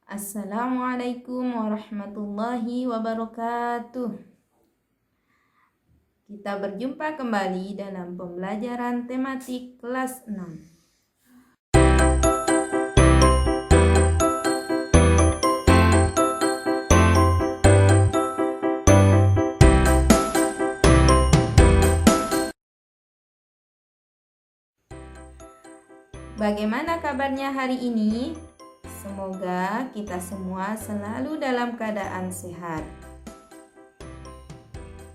Assalamualaikum warahmatullahi wabarakatuh. Kita berjumpa kembali dalam pembelajaran tematik kelas 6. Bagaimana kabarnya hari ini? Semoga kita semua selalu dalam keadaan sehat.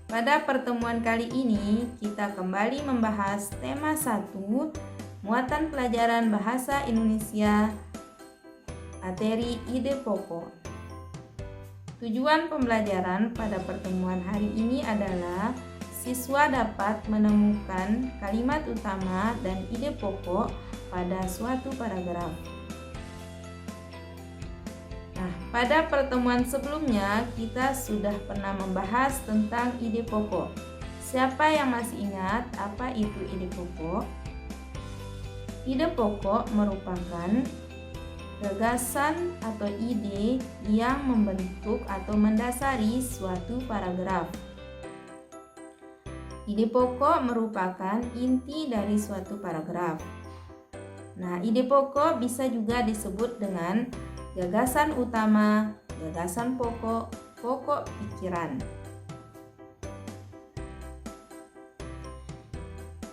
Pada pertemuan kali ini, kita kembali membahas tema 1, muatan pelajaran bahasa Indonesia, materi ide pokok. Tujuan pembelajaran pada pertemuan hari ini adalah siswa dapat menemukan kalimat utama dan ide pokok pada suatu paragraf. Nah, pada pertemuan sebelumnya kita sudah pernah membahas tentang ide pokok. Siapa yang masih ingat apa itu ide pokok? Ide pokok merupakan gagasan atau ide yang membentuk atau mendasari suatu paragraf. Ide pokok merupakan inti dari suatu paragraf. Nah, ide pokok bisa juga disebut dengan gagasan utama, gagasan pokok, pokok pikiran.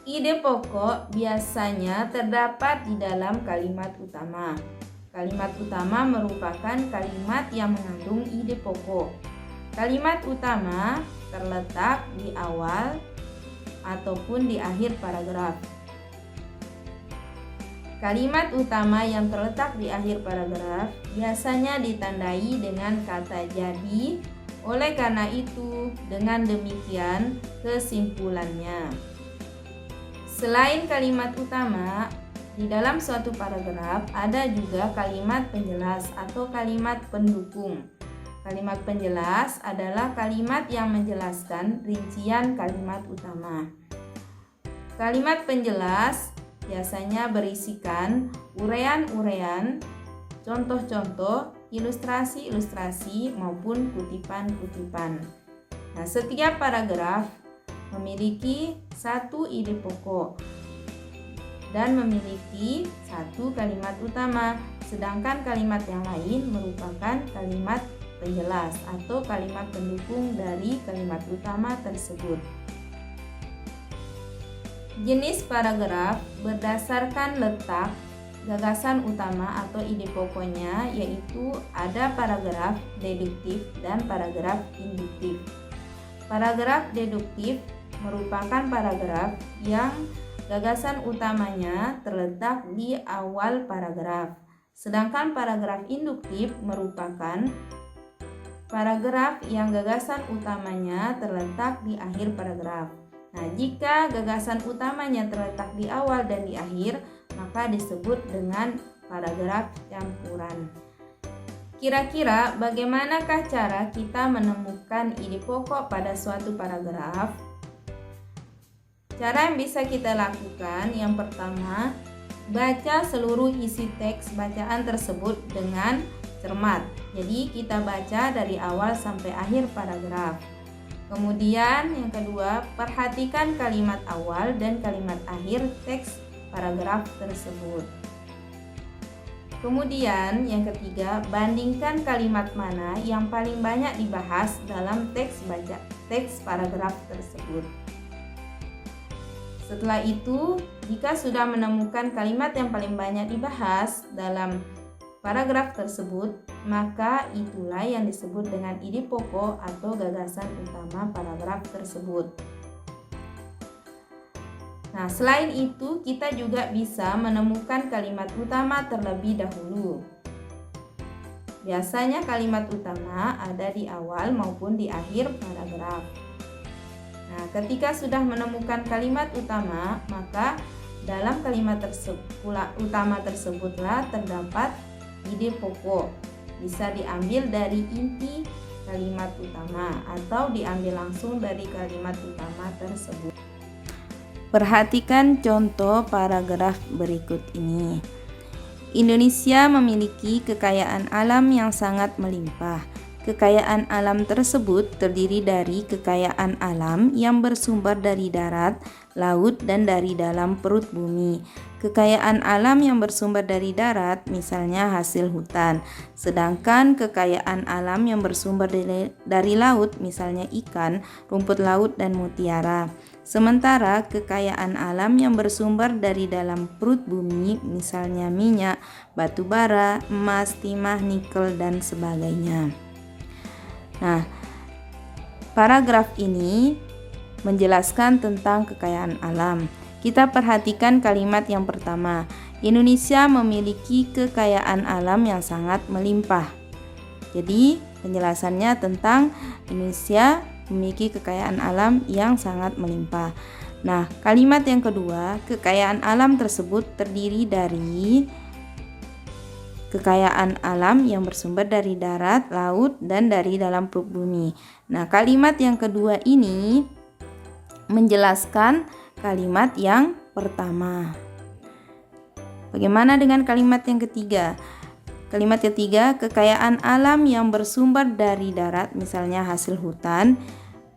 Ide pokok biasanya terdapat di dalam kalimat utama. Kalimat utama merupakan kalimat yang mengandung ide pokok. Kalimat utama terletak di awal ataupun di akhir paragraf. Kalimat utama yang terletak di akhir paragraf biasanya ditandai dengan kata jadi. Oleh karena itu, dengan demikian kesimpulannya. Selain kalimat utama, di dalam suatu paragraf ada juga kalimat penjelas atau kalimat pendukung. Kalimat penjelas adalah kalimat yang menjelaskan rincian kalimat utama. Kalimat penjelas biasanya berisikan urean-urean, contoh-contoh, ilustrasi-ilustrasi maupun kutipan-kutipan. Nah, setiap paragraf memiliki satu ide pokok dan memiliki satu kalimat utama, sedangkan kalimat yang lain merupakan kalimat penjelas atau kalimat pendukung dari kalimat utama tersebut. Jenis paragraf berdasarkan letak gagasan utama atau ide pokoknya, yaitu ada paragraf deduktif dan paragraf induktif. Paragraf deduktif merupakan paragraf yang gagasan utamanya terletak di awal paragraf. Sedangkan paragraf induktif merupakan paragraf yang gagasan utamanya terletak di akhir paragraf. Nah, jika gagasan utamanya terletak di awal dan di akhir, maka disebut dengan paragraf campuran. Kira-kira bagaimanakah cara kita menemukan ide pokok pada suatu paragraf? Cara yang bisa kita lakukan, yang pertama, baca seluruh isi teks bacaan tersebut dengan cermat. Jadi kita baca dari awal sampai akhir paragraf. Kemudian yang kedua, perhatikan kalimat awal dan kalimat akhir teks paragraf tersebut. Kemudian yang ketiga, bandingkan kalimat mana yang paling banyak dibahas dalam teks paragraf tersebut. Setelah itu, jika sudah menemukan kalimat yang paling banyak dibahas dalam paragraf tersebut, maka itulah yang disebut dengan ide pokok atau gagasan utama paragraf tersebut. Nah, selain itu kita juga bisa menemukan kalimat utama terlebih dahulu. Biasanya kalimat utama ada di awal maupun di akhir paragraf. Nah, ketika sudah menemukan kalimat utama, maka dalam kalimat utama tersebutlah terdapat ide pokok. Bisa diambil dari inti kalimat utama atau diambil langsung dari kalimat utama tersebut. Perhatikan contoh paragraf berikut ini. Indonesia memiliki kekayaan alam yang sangat melimpah. Kekayaan alam tersebut terdiri dari kekayaan alam yang bersumber dari darat, laut, dan dari dalam perut bumi. Kekayaan alam yang bersumber dari darat misalnya hasil hutan, sedangkan kekayaan alam yang bersumber dari laut misalnya ikan, rumput laut, dan mutiara. Sementara kekayaan alam yang bersumber dari dalam perut bumi misalnya minyak, batu bara, emas, timah, nikel, dan sebagainya. Nah, paragraf ini menjelaskan tentang kekayaan alam. Kita perhatikan kalimat yang pertama. Indonesia memiliki kekayaan alam yang sangat melimpah. Jadi, penjelasannya tentang Indonesia memiliki kekayaan alam yang sangat melimpah. Nah, kalimat yang kedua, kekayaan alam tersebut terdiri dari kekayaan alam yang bersumber dari darat, laut, dan dari dalam perut bumi. Nah, kalimat yang kedua ini menjelaskan kalimat yang pertama. Bagaimana dengan kalimat yang ketiga? Kalimat ketiga, kekayaan alam yang bersumber dari darat, misalnya hasil hutan,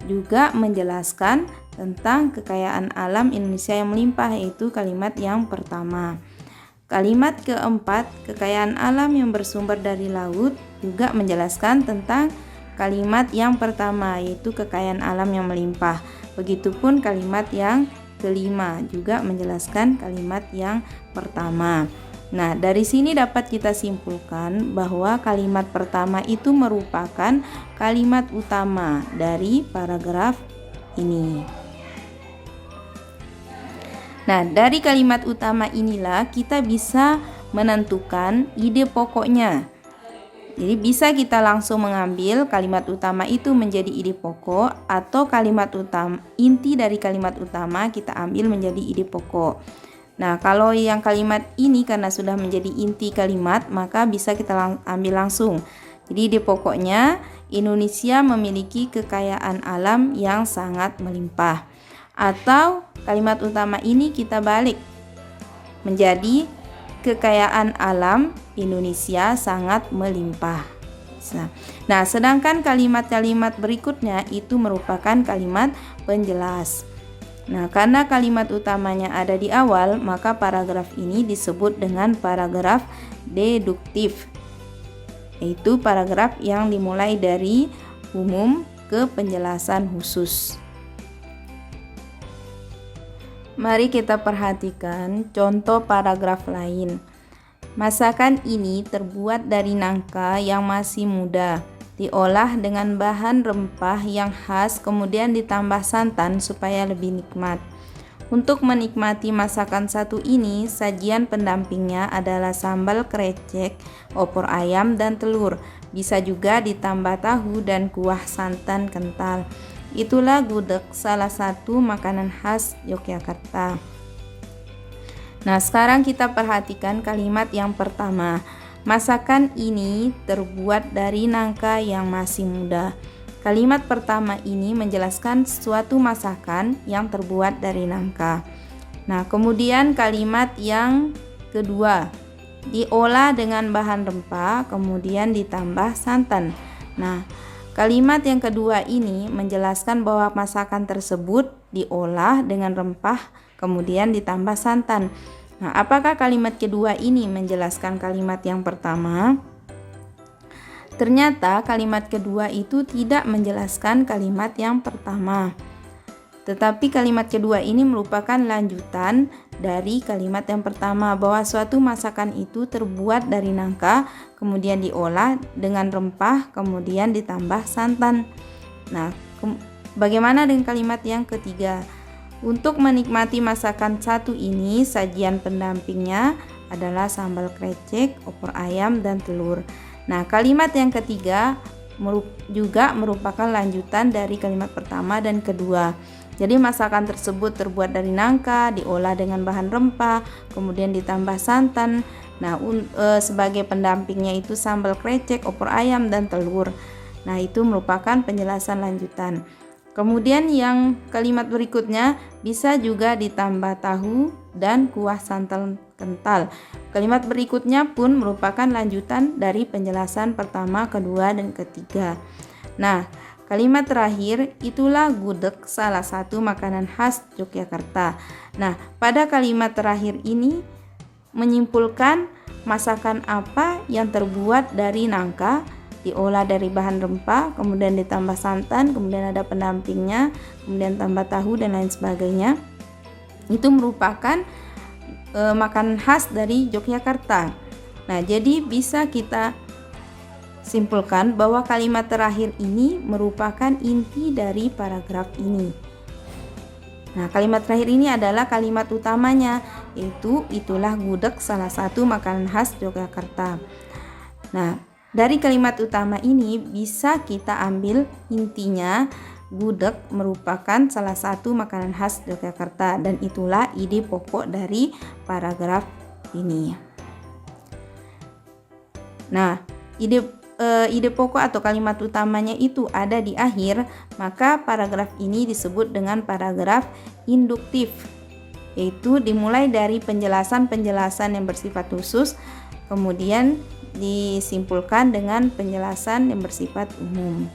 juga menjelaskan tentang kekayaan alam Indonesia yang melimpah, yaitu kalimat yang pertama. Kalimat keempat, kekayaan alam yang bersumber dari laut, juga menjelaskan tentang kalimat yang pertama, yaitu kekayaan alam yang melimpah. Begitupun kalimat yang kelima juga menjelaskan kalimat yang pertama. Nah, dari sini dapat kita simpulkan bahwa kalimat pertama itu merupakan kalimat utama dari paragraf ini. Nah, dari kalimat utama inilah kita bisa menentukan ide pokoknya. Jadi bisa kita langsung mengambil kalimat utama itu menjadi ide pokok, atau kalimat utama, inti dari kalimat utama kita ambil menjadi ide pokok. Nah, kalau yang kalimat ini karena sudah menjadi inti kalimat, maka bisa kita ambil langsung. Jadi ide pokoknya, Indonesia memiliki kekayaan alam yang sangat melimpah. Atau kalimat utama ini kita balik menjadi kekayaan alam Indonesia sangat melimpah. Nah, sedangkan kalimat-kalimat berikutnya itu merupakan kalimat penjelas. Nah, karena kalimat utamanya ada di awal, maka paragraf ini disebut dengan paragraf deduktif, yaitu paragraf yang dimulai dari umum ke penjelasan khusus. Mari kita perhatikan contoh paragraf lain. Masakan ini terbuat dari nangka yang masih muda, diolah dengan bahan rempah yang khas, kemudian ditambah santan supaya lebih nikmat. Untuk menikmati masakan satu ini, sajian pendampingnya adalah sambal krecek, opor ayam, dan telur. Bisa juga ditambah tahu dan kuah santan kental. Itulah gudeg, salah satu makanan khas Yogyakarta. Nah, sekarang kita perhatikan kalimat yang pertama. Masakan ini terbuat dari nangka yang masih muda. Kalimat pertama ini menjelaskan suatu masakan yang terbuat dari nangka. Nah, kemudian kalimat yang kedua, diolah dengan bahan rempah, kemudian ditambah santan. Nah, kalimat yang kedua ini menjelaskan bahwa masakan tersebut diolah dengan rempah kemudian ditambah santan. Nah, apakah kalimat kedua ini menjelaskan kalimat yang pertama? Ternyata kalimat kedua itu tidak menjelaskan kalimat yang pertama. Tetapi kalimat kedua ini merupakan lanjutan dari kalimat yang pertama, bahwa suatu masakan itu terbuat dari nangka, kemudian diolah dengan rempah, kemudian ditambah santan. Nah, bagaimana dengan kalimat yang ketiga? Untuk menikmati masakan satu ini, sajian pendampingnya adalah sambal krecek, opor ayam, dan telur. Nah, kalimat yang ketiga juga merupakan lanjutan dari kalimat pertama dan kedua. Jadi masakan tersebut terbuat dari nangka, diolah dengan bahan rempah, kemudian ditambah santan. Nah, sebagai pendampingnya itu sambal krecek, opor ayam, dan telur. Nah, itu merupakan penjelasan lanjutan. Kemudian yang kalimat berikutnya, bisa juga ditambah tahu dan kuah santan kental. Kalimat berikutnya pun merupakan lanjutan dari penjelasan pertama, kedua, dan ketiga. Nah, kalimat terakhir, itulah gudeg salah satu makanan khas Yogyakarta. Nah, pada kalimat terakhir ini menyimpulkan masakan apa yang terbuat dari nangka, diolah dari bahan rempah, kemudian ditambah santan, kemudian ada pendampingnya, kemudian tambah tahu dan lain sebagainya. Itu merupakan makanan khas dari Yogyakarta. Nah, jadi bisa kita simpulkan bahwa kalimat terakhir ini merupakan inti dari paragraf ini. Nah, kalimat terakhir ini adalah kalimat utamanya, yaitu itulah gudeg salah satu makanan khas Yogyakarta. Nah, dari kalimat utama ini bisa kita ambil intinya, gudeg merupakan salah satu makanan khas Yogyakarta dan itulah ide pokok dari paragraf ini. Nah, ide pokok atau kalimat utamanya itu ada di akhir, maka paragraf ini disebut dengan paragraf induktif, yaitu dimulai dari penjelasan-penjelasan yang bersifat khusus, kemudian disimpulkan dengan penjelasan yang bersifat umum.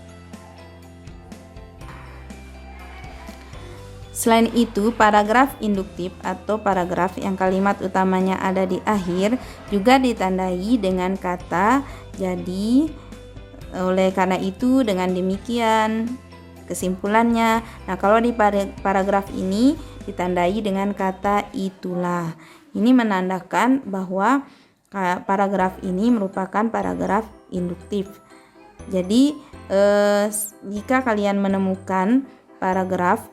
Selain itu, paragraf induktif atau paragraf yang kalimat utamanya ada di akhir juga ditandai dengan kata jadi. Oleh karena itu, dengan demikian kesimpulannya. Nah, kalau di paragraf ini ditandai dengan kata itulah. Ini menandakan bahwa paragraf ini merupakan paragraf induktif. Jadi, jika kalian menemukan paragraf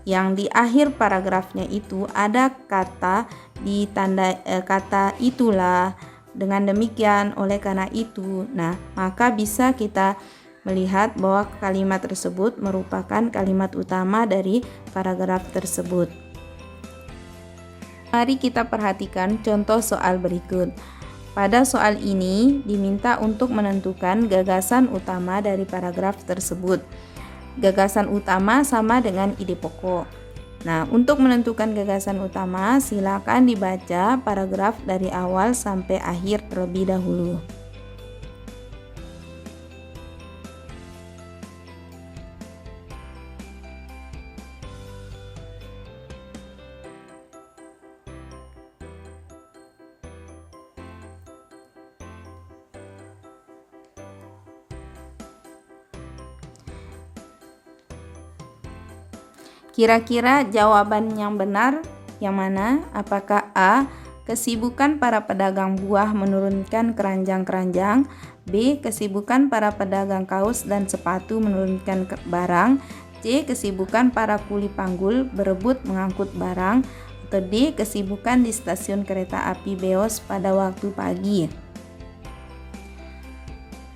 yang di akhir paragrafnya itu ada kata ditanda kata itulah, dengan demikian, oleh karena itu, nah maka bisa kita melihat bahwa kalimat tersebut merupakan kalimat utama dari paragraf tersebut. Mari kita perhatikan contoh soal berikut. Pada soal ini diminta untuk menentukan gagasan utama dari paragraf tersebut. Gagasan utama sama dengan ide pokok. Nah, untuk menentukan gagasan utama, silakan dibaca paragraf dari awal sampai akhir terlebih dahulu. Kira-kira jawaban yang benar yang mana? Apakah A. Kesibukan para pedagang buah menurunkan keranjang-keranjang, B. Kesibukan para pedagang kaos dan sepatu menurunkan barang, C. Kesibukan para kuli panggul berebut mengangkut barang, atau D. Kesibukan di stasiun kereta api Beos pada waktu pagi.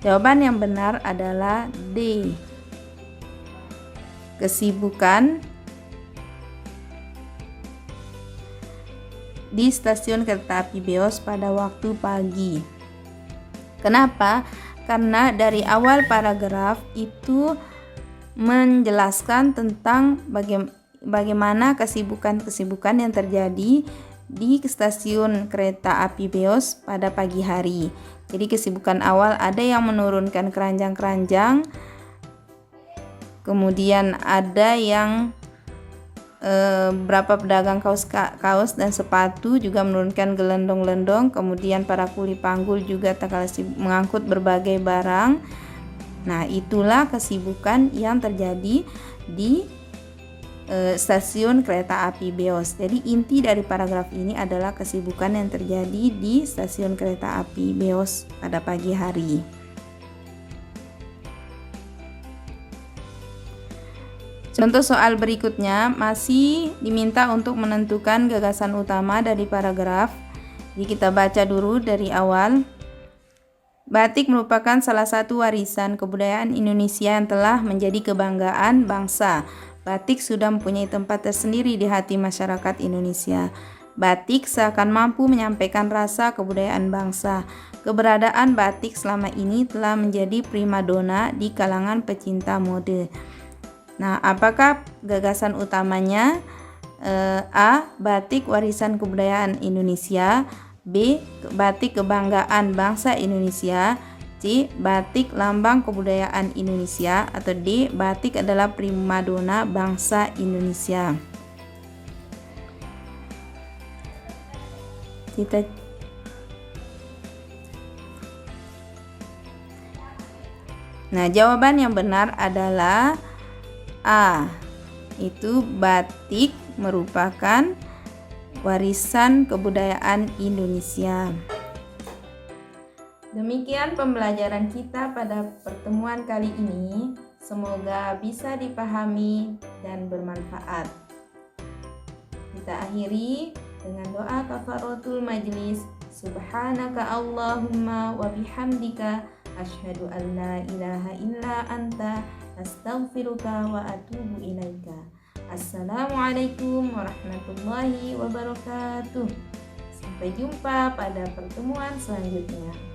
Jawaban yang benar adalah D. Kesibukan di stasiun kereta api Beos pada waktu pagi. Kenapa? Karena dari awal paragraf itu menjelaskan tentang bagaimana kesibukan-kesibukan yang terjadi di stasiun kereta api Beos pada pagi hari. Jadi kesibukan awal ada yang menurunkan keranjang-keranjang, kemudian ada yang beberapa pedagang kaos dan sepatu juga menurunkan gelendong-gelendong, kemudian para kuli panggul juga mengangkut berbagai barang. Nah, itulah kesibukan yang terjadi di stasiun kereta api Beos. Jadi inti dari paragraf ini adalah kesibukan yang terjadi di stasiun kereta api Beos pada pagi hari. Contoh soal berikutnya masih diminta untuk menentukan gagasan utama dari paragraf. Jadi kita baca dulu dari awal. Batik merupakan salah satu warisan kebudayaan Indonesia yang telah menjadi kebanggaan bangsa. Batik sudah mempunyai tempat tersendiri di hati masyarakat Indonesia. Batik seakan mampu menyampaikan rasa kebudayaan bangsa. Keberadaan batik selama ini telah menjadi primadona di kalangan pecinta mode. Nah, apakah gagasan utamanya? A. Batik warisan kebudayaan Indonesia. B. Batik kebanggaan bangsa Indonesia. C. Batik lambang kebudayaan Indonesia. Atau D. Batik adalah primadona bangsa Indonesia. Nah, jawaban yang benar adalah A. Itu batik merupakan warisan kebudayaan Indonesia. Demikian pembelajaran kita pada pertemuan kali ini. Semoga bisa dipahami dan bermanfaat. Kita akhiri dengan doa kafaratul majlis. Subhanaka Allahumma wa bihamdika asyhadu an la ilaha illa anta astaghfiruka wa atubu ilaika. Assalamualaikum warahmatullahi wabarakatuh. Sampai jumpa pada pertemuan selanjutnya.